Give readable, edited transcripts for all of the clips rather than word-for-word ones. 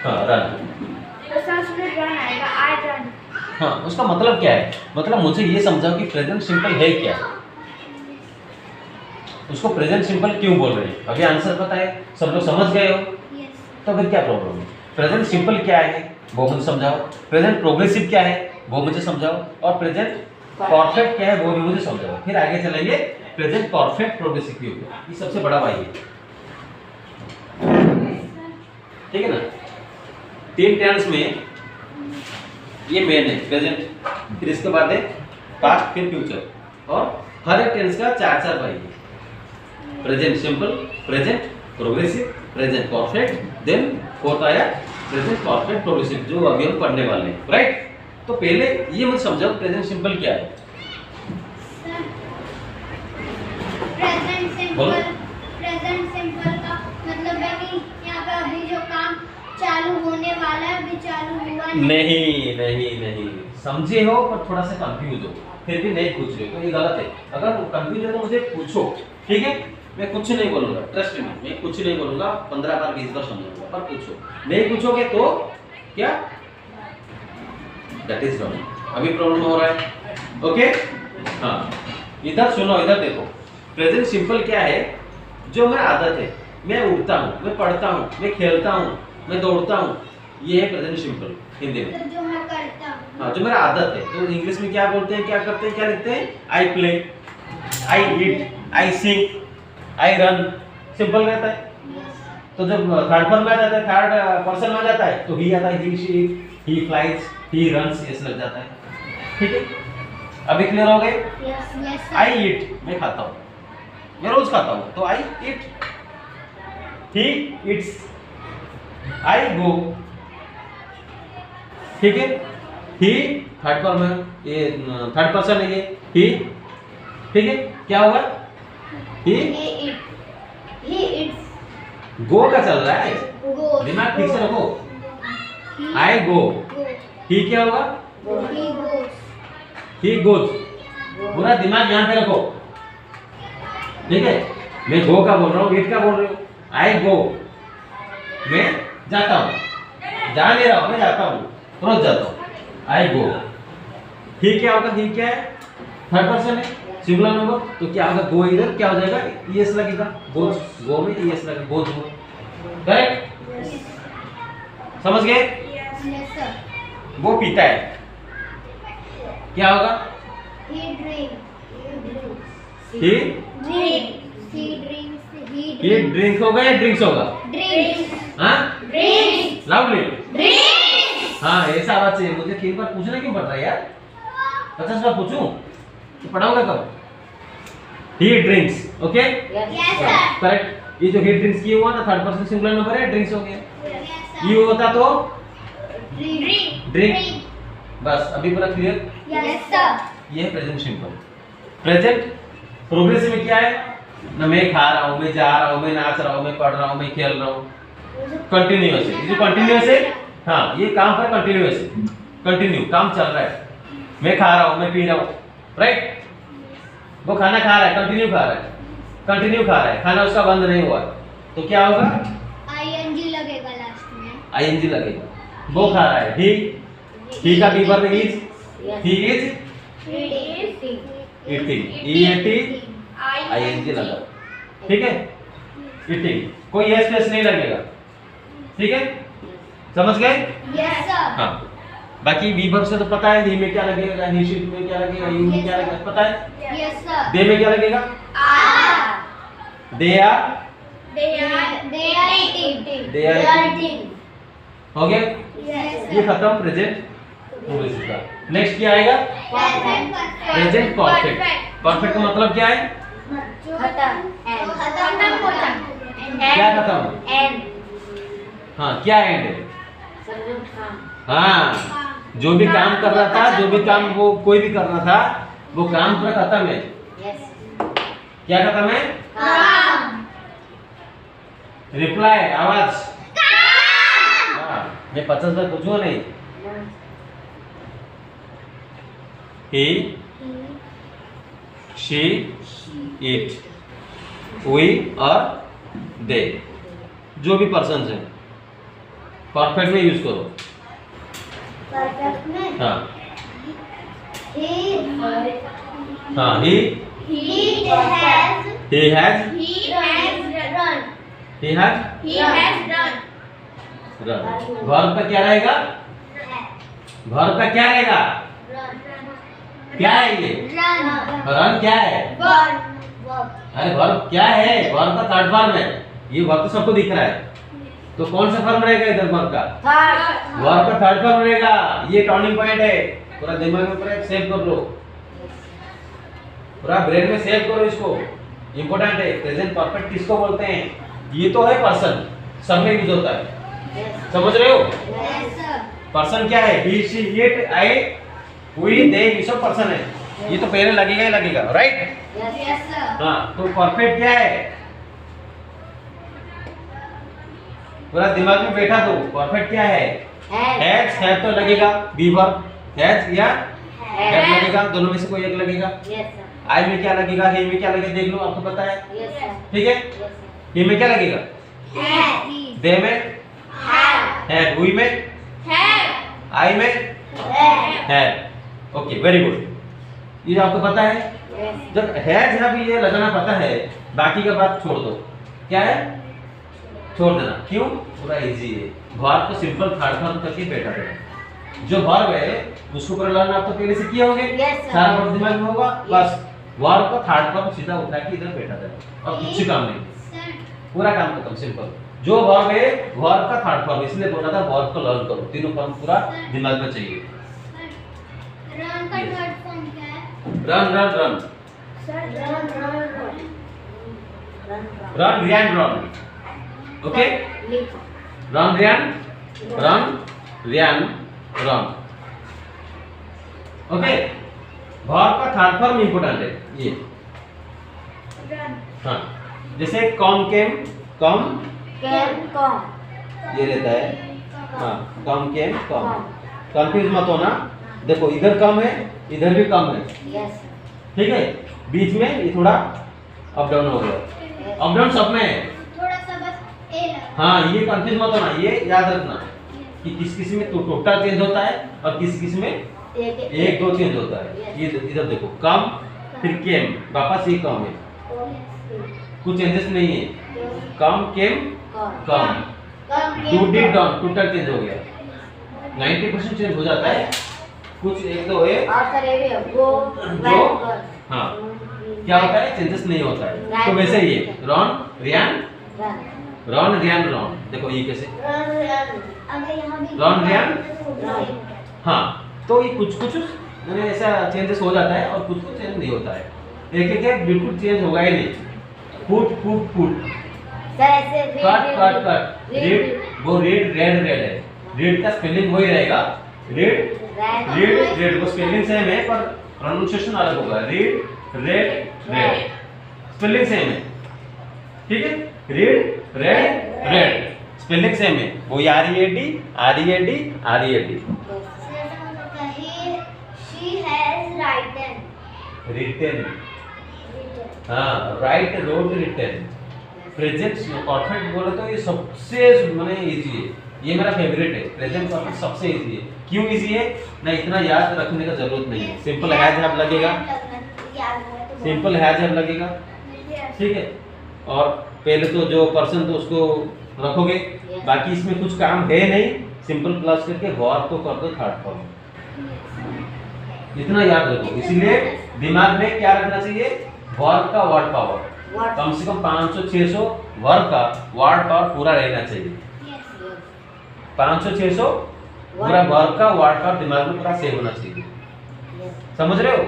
हाँ रन। तो संस्कृत रन आएगा, आई रन। हाँ उसका मतलब क्या है, मतलब मुझे ये समझाओ कि प्रेजेंट सिंपल है क्या, उसको प्रेजेंट सिंपल क्यों बोल रहे हैं। अभी आंसर पता है, सब लोग समझ गए हो, तो फिर क्या प्रॉब्लम है। प्रेजेंट सिंपल क्या है वो मुझे समझाओ, प्रेजेंट प्रोग्रेसिव क्या है वो मुझे समझाओ, और प्रेजेंट परफेक्ट क्या है वो भी मुझे समझाओ, फिर आगे चलेंगे प्रेजेंट परफेक्ट प्रोग्रेसिव की ओर। ये सबसे बड़ा भाई है, ठीक है ना। 3 टेंस में ये मेन है प्रेजेंट, फिर इसके बाद है पास्ट, फिर फ्यूचर, और हर एक टेंस का 4 भाई है। Present simple, present progressive, present perfect, then fourth आया प्रेजेंट परफेक्ट प्रोग्रेसिव, जो अभी हम पढ़ने वाले हैं, राइट। तो पहले ये मुझे समझाओ प्रेजेंट सिंपल क्या है। प्रेजेंट सिंपल का मतलब है कि यहाँ पे अभी जो काम चालू होने वाला है अभी चालू हुआ नहीं नहीं नहीं, समझे हो पर थोड़ा सा कंफ्यूज हो, फिर भी नहीं पूछ रहे हो तो ये गलत है। अगर कंफ्यूज है तो मुझे पूछो, ठीक है। मैं कुछ नहीं बोलूंगा, ट्रस्ट में, मैं कुछ नहीं बोलूंगा, 15 बार 20 बार समझाऊंगा, पर पूछो। नहीं पूछोगे तो क्या, दैट इज रॉन्ग। अभी प्रॉब्लम हो रहा है, ओके। हाँ इधर सुनो, इधर देखो। प्रेजेंट सिंपल क्या है, जो मेरा आदत है, मैं उठता हूँ, मैं पढ़ता हूँ, मैं खेलता हूँ, मैं दौड़ता हूँ, ये है प्रेजेंट सिंपल हिंदी में। जो मैं करता हूँ, हाँ जो मेरा आदत है। तो इंग्लिश में क्या बोलते हैं, क्या करते हैं, क्या लिखते हैं, I play, I eat, I sing, I run, simple रहता है। तो जब थर्ड पर्सन में आ जाता है, थर्ड पर्सन में आ जाता है, तो ही आता है, he, she, he flies, he runs, ऐसे लग जाता है, ठीक है। अभी क्लियर हो गए। आई ईट, मैं खाता हूँ, मैं रोज खाता हूँ, तो आई ईट। ही ईट्स, आई गो, ठीक है। ही थर्ड पर्सन, ये थर्ड पर्सन है, ये ही, ठीक है। क्या होगा, ही गो का चल रहा है, दिमाग ठीक से रखो। आई गो, ही क्या होगा, ही गोज, पूरा दिमाग यहाँ पे रखो, ठीक है। मैं गो का बोल रहा हूँ, ईट का बोल रही हूँ। आई गो, मैं जाता हूँ, जा नहीं रहा हूँ, मैं जाता हूँ, रोज जाता हूँ, आई गो। ही क्या होगा, ही क्या है, थर्ड पर्सन है, सिंगुलर नंबर, तो क्या होगा, गो इधर क्या हो जाएगा, ईएस लगेगा, गोज, गो में ईएस लगेगा, गोज गो, करेक्ट। समझ गए। वो पीता है, क्या होगा, ही ड्रिंक होगा या ड्रिंक्स होगा, हाँ लाउडली, हाँ ऐसा बात चाहिए। मुझे 3 बार पूछना क्यों पड़ रहा है यार, 50 बार पूछूं तो पढ़ाऊंगा कब। ही ड्रिंक्स, ओके करेक्ट। ये जो ही ड्रिंक्स की हुआ ना, थर्ड पर्सन सिंगुलर नंबर है, ड्रिंक्स हो गया। यू होता तो ड्रिंक, बस अभी पूरा क्लियर। ये है प्रेजेंट सिंपल। प्रेजेंट प्रोग्रेसिव में क्या है ना, मैं खा रहा हूँ, मैं जा रहा हूँ, मैं नाच रहा हूँ, मैं पढ़ रहा हूँ, मैं खेल रहा हूँ, कंटिन्यूअस है। जो कंटिन्यूअस है, हाँ ये काम पर कंटिन्यूअस है, कंटिन्यू काम चल रहा है। मैं खा रहा हूँ, मैं पी रहा हूँ, राइट। वो खाना खा रहा है, कंटिन्यू खा रहा है, कंटिन्यू खा रहा है, खाना उसका बंद नहीं हुआ, तो क्या होगा, आईएनजी लगेगा लास्ट में, आईएनजी लगेगा। वो खा रहा है, ही का वीवर में is, he is eating, E A T I N G लगा, ठीक है। ईटिंग, कोई एस स्पेस नहीं लगेगा, ठीक है, समझ गए। Yes sir. हाँ बाकी वीवर से तो पता है, ही में क्या लगेगा, ही शीट में क्या लगेगा, यू में क्या लगेगा, पता है। Yes sir. दे में क्या लगेगा, they are, they are eating, हो गया। ये खत्म प्रेजेंट प्रोग्रेसिव का। नेक्स्ट क्या आएगा, प्रेजेंट परफेक्ट। परफेक्ट का मतलब क्या है, क्या खत्म, हाँ क्या एंड है, हाँ जो भी काम कर रहा था, जो भी काम वो कोई भी कर रहा था, वो काम पूरा खत्म है। क्या खत्म है, रिप्लाई, आवाज। मैं 50 बार पूछूंगा नहीं। He, she, it, we और they, जो भी पर्सन है, परफेक्ट में यूज करो। परफेक्ट में हाँ he हाँ ही has has he has run run. Verb का क्या रहेगा? वर्ब का क्या रहेगा? क्या है ये? रन क्या है? अरे वर्ब क्या है? वर्ब का थर्ड फॉर्म है। ये वर्ब तो सबको दिख रहा है, तो कौन सा फॉर्म रहेगा इधर वर्ब का? वर्ब का थर्ड फॉर्म रहेगा। ये टर्निंग पॉइंट है, पूरा दिमाग में पूरा सेव कर लो, पूरा ब्रेन में सेव करो इसको, इंपॉर्टेंट है। प्रेजेंट परफेक्ट किसको बोलते हैं? ये तो है पर्सन, सब में यूज होता है, समझ रहे हो? पर्सन क्या है? He she it I we दे, ये सब पर्सन है। ये तो पहले लगेगा ही लगेगा, राइट? हाँ, तो परफेक्ट क्या है? पूरा दिमाग में बैठा दो, परफेक्ट क्या है? हैज तो लगेगा, बी वर्ब हैज या हैव लगेगा, दोनों में से कोई एक लगेगा। आई में क्या लगेगा? ही में क्या लगेगा? देख लो, आपको पता है, ठीक है? ही में क्या लगेगा? दे में हैड, वी में आई में हैड। Okay, very good. ये आपको पता है। जब हैज है भी ये लगाना पता है, बाकी का बात छोड़ दो। क्या है? छोड़ देना। क्यों? पूरा इजी है। वर्ब को सिंपल थर्ड फॉर्म करके बैठा देना। जो वर्ब है उसको पूरा लर्न आप तो पहले से किए होंगे, सारा वर्ब दिमाग में होगा, बस वर्ब का थर्ड फॉर्म सीधा उठा के इधर बैठा देना और कुछ काम नहीं, पूरा काम खत्म, सिंपल। जो वर्ब है वर्ब का थर्ड फॉर्म, इसलिए बोला था वर्ब को लर्न करो, तीनों फॉर्म पूरा दिमाग में चाहिए। रन का थर्ड फॉर्म क्या है? Run run run run ran run. Okay, run ran run. Okay, verb का थर्ड फॉर्म इंपॉर्टेंट है ये। हाँ, जैसे कम केम कम ये रहता है। हाँ, कम केम कम, कंफ्यूज मत होना। देखो इधर कम है, इधर भी कम है, ठीक है? बीच में ये थोड़ा अप डाउन हो गया, अप डाउन सब में है, थोड़ा सा बस ए लगा। हाँ, ये कंफ्यूज मत होना, ये याद रखना कि किस किस में तो टोटल चेंज होता है और किस किस में एक दो चेंज होता है। ये इधर देखो, कम फिर केम, वापस ये कम है, कुछ चेंजेस नहीं है। Come came come, do did done total change हो गया, 90% चेंज हो जाता है, कुछ एक दो है जो हाँ क्या होता है, चेंजेस नहीं होता है। तो वैसे ही है रन रियान रन। देखो ये कैसे रन रियान। हाँ, तो ये कुछ कुछ मैंने ऐसा चेंजेस हो जाता है और कुछ कुछ चेंज नहीं होता है। एक एक बिल्कुल चेंज होगा ही नहीं। फुट कट रीड, वो रीड रेड है, रीड का स्पेलिंग वही रहेगा, रीड वो स्पेलिंग सेम है पर प्रोनाउंसिएशन अलग होगा। रीड रेड स्पेलिंग सेम है, ठीक है? रीड रेड स्पेलिंग सेम है, वो READ। रिटन, हाँ, write rode written. Present perfect बोले तो ये सबसे माने इजी है, ये मेरा फेवरेट है। प्रेजेंट परफेक्ट सबसे इजी है। क्यों इजी है? ना इतना याद रखने का जरूरत नहीं है, सिंपल हैज हैव लगेगा, सिंपल हैज हैव लगेगा, ठीक है? और पहले तो जो पर्सन तो उसको रखोगे, बाकी इसमें कुछ काम है नहीं, सिंपल प्लस करके वर्ब को कर दो थर्ड फॉर्म, इतना याद रखो। इसीलिए दिमाग में क्या रखना चाहिए? वर्ब का वर्ड पावर कम से कम 500-600 वर्ब का वर्ड पावर पूरा रहना चाहिए। 500-600 पूरा वर्ब का वर्ड पावर दिमाग में पूरा सेव होना चाहिए, समझ रहे हो?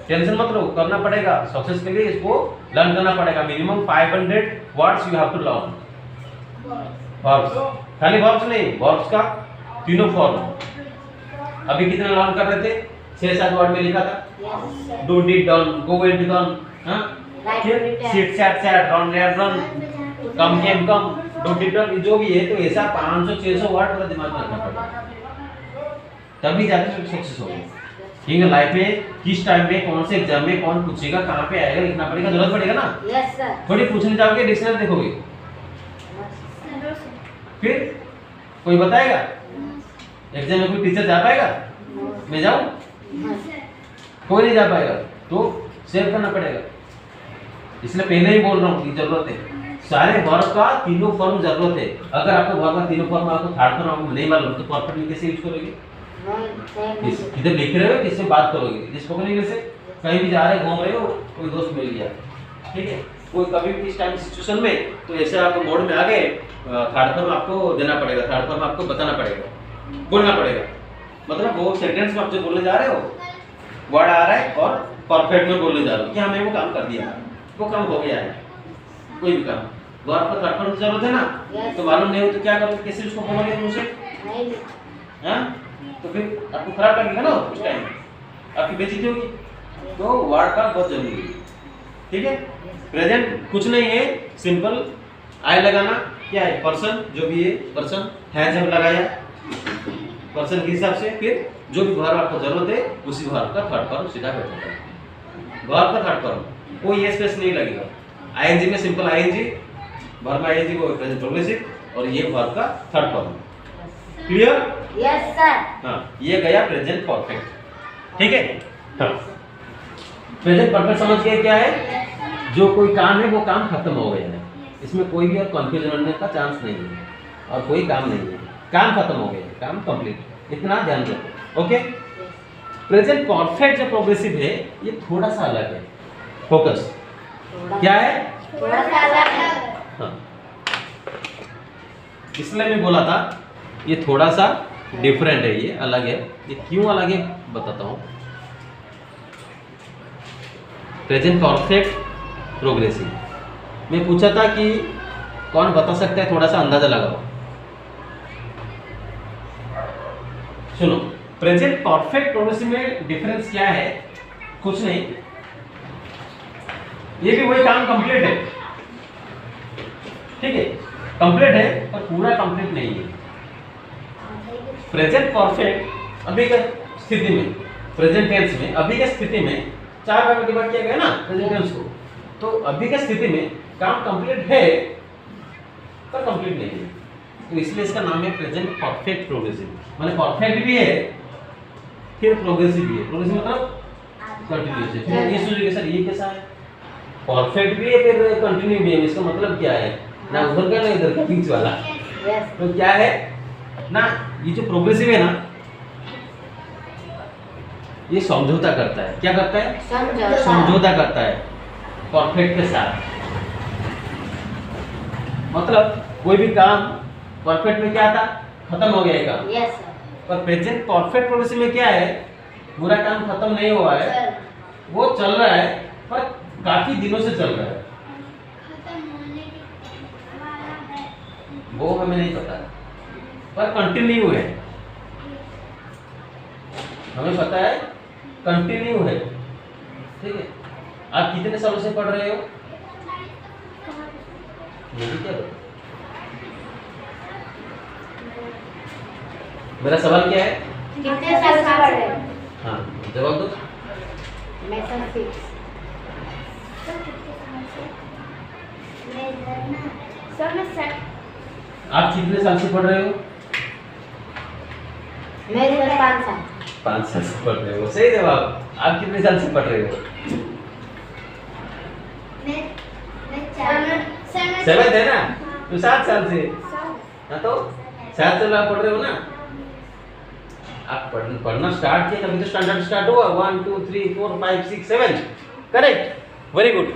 टेंशन मत लो, करना पड़ेगा सक्सेस के लिए, इसको लर्न करना पड़ेगा। Minimum 500 words you have to learn. Verbs, खाली वर्ब्स नहीं, वर्ब्स का तीनों फॉर्म। अभी कितना लर्न कर रहे थे? 6-7 वर्ड में लिखा था, do did done, go went gone, हां, sit sat run run, come came come, do did done, जो भी है, तो ऐसा 500-600 वर्ड पूरा दिमाग में रखना पड़ेगा, तभी जाके सक्सेस होगा। क्योंकि लाइफ में किस टाइम में कौन से एग्जाम में कौन पूछेगा, कहां पे आएगा, लिखना पड़ेगा, जरूरत पड़ेगा ना। Yes sir. थोड़ी पूछने जाओगे डिक्शनरी देखोगे, फिर कोई बताएगा? एग्जाम में कोई टीचर जा पाएगा? मैं जाऊं? कोई नहीं जा पाएगा, तो सेव करना पड़ेगा। इसलिए पहले ही बोल रहा हूँ कि जरूरत है सारे वर्ब का तीनों फॉर्म जरूरत है। अगर आपको वर्ब का तीनों फॉर्म आपको थर्ड फॉर्म नहीं मालूम तो परफेक्टली कैसे यूज करोगे? इधर लिख रहे हो, किससे बात करोगे? स्पोकन इंग्लिश से कहीं भी जा रहे घूम रहे हो, कोई दोस्त मिल गया, ठीक है, कोई कभी भी इस टाइम सिचुएशन में, तो ऐसे आप मोड में आ गए, थर्ड फॉर्म आपको देना पड़ेगा, थर्ड फॉर्म आपको बताना पड़ेगा, बोलना पड़ेगा। मतलब वो सेंटेंस में आप जो बोलने जा रहे हो वर्ड आ रहा है और परफेक्ट में बोलने जा रहे हो कि हमने वो काम कर दिया, वो काम हो गया है। कोई भी काम वर्ब का थर्ड फॉर्म की जरूरत है ना, तो मालूम नहीं हो तो क्या करोगे? कैसे उसको बोलोगे मुझसे? हाँ, तो फिर आपको खराब लगेगा ना उस टाइम, आपकी बेइज्जती होगी। तो वर्ड का बहुत जरूरी है, ठीक है। प्रेजेंट कुछ नहीं है, सिंपल आई लगाना क्या है, पर्सन जो भी है, पर्सन है जब लगाया पर्सन के हिसाब से, फिर जो भी वर्ब आपको जरूरत है उसी वर्ब का थर्ड फॉर्म सीधा बैठेगा। वर्ब का थर्ड फॉर्म कोई स्पेस नहीं लगेगा। आईएनजी में सिंपल आईएनजी, वर्ब में आईएनजी को प्रेजेंट प्रोग्रेसिव, और ये वर्ब का third form. Clear? Yes sir. हाँ, ये गया प्रेजेंट परफेक्ट, ठीक है। हाँ, प्रेजेंट परफेक्ट समझ गए क्या है? जो कोई काम है वो काम खत्म हो गया है, इसमें कोई भी और कंफ्यूजन होने का चांस नहीं है, और कोई काम नहीं है, काम खत्म हो गया है, काम कंप्लीट, इतना ध्यान रखो, ओके। प्रेजेंट परफेक्ट जो प्रोग्रेसिव है ये थोड़ा सा अलग है, फोकस क्या है? थोड़ा सा अलग है। हाँ, इसलिए मैं बोला था ये थोड़ा सा डिफरेंट है, ये अलग है। ये क्यों अलग है बताता हूँ। प्रेजेंट परफेक्ट प्रोग्रेसिव मैं पूछा था कि कौन बता सकता है, थोड़ा सा अंदाजा लगाओ। सुनो, प्रेजेंट परफेक्ट प्रोग्रेसिव में डिफरेंस क्या है? कुछ नहीं, ये भी वही काम कंप्लीट है, ठीक है, कंप्लीट है पर पूरा कंप्लीट नहीं है। प्रेजेंट परफेक्ट अभी के स्थिति में, प्रेजेंट टेंस में, अभी के स्थिति में 4 बार डिवाइड किया गया ना प्रेजेंट टेंस को, तो अभी के स्थिति में काम कंप्लीट है पर कंप्लीट नहीं है, तो इसलिए इसका नाम है प्रेजेंट परफेक्ट प्रोग्रेसिव। माने परफेक्ट भी है फिर प्रोग्रेसिव भी है। प्रोग्रेसिव मतलब कंटिन्यूअस है। फिर ये सोचिए सर ये कैसा है? परफेक्ट भी है फिर कंटिन्यू भी है, इसका मतलब क्या है? ना उधर का ना इधर का, बीच वाला। तो क्या है ना, ये जो प्रोग्रेसिव है ना ये समझौता करता है। क्या करता है? समझौता करता है परफेक्ट के साथ। मतलब कोई भी काम परफेक्ट में क्या था, खत्म हो गया काम। Yes sir. पर प्रेजेंट परफेक्ट प्रोग्रेसिव में क्या है, पूरा काम खत्म नहीं हुआ है, वो चल रहा है पर काफी दिनों से चल रहा है, खत्म होने वाला है, वो हमें नहीं पता, पर कंटिन्यू है, हमें पता है कंटिन्यू है, ठीक है। आप कितने सालों से पढ़ रहे हो? मुझे क्या पता। मेरा सवाल क्या है? कितने साल से पढ़ रहे हो? हाँ, जवाब दो। मैं सर 6। सर मैं सर। आप कितने साल से पढ़ रहे हो? मैं सर 5 साल। 5 साल से पढ़ रहे हो, सही जवाब। आप कितने साल से पढ़ रहे हो? मैं 7 7 है ना, तो 7 साल से। हाँ, तो 7 साल आप पढ़ रहे हो ना। आप पढ़ना स्टार्ट किया तभी तो स्टैंडर्ड स्टार्ट हुआ। 1 2 3 4 5 6 7, करेक्ट, वेरी गुड।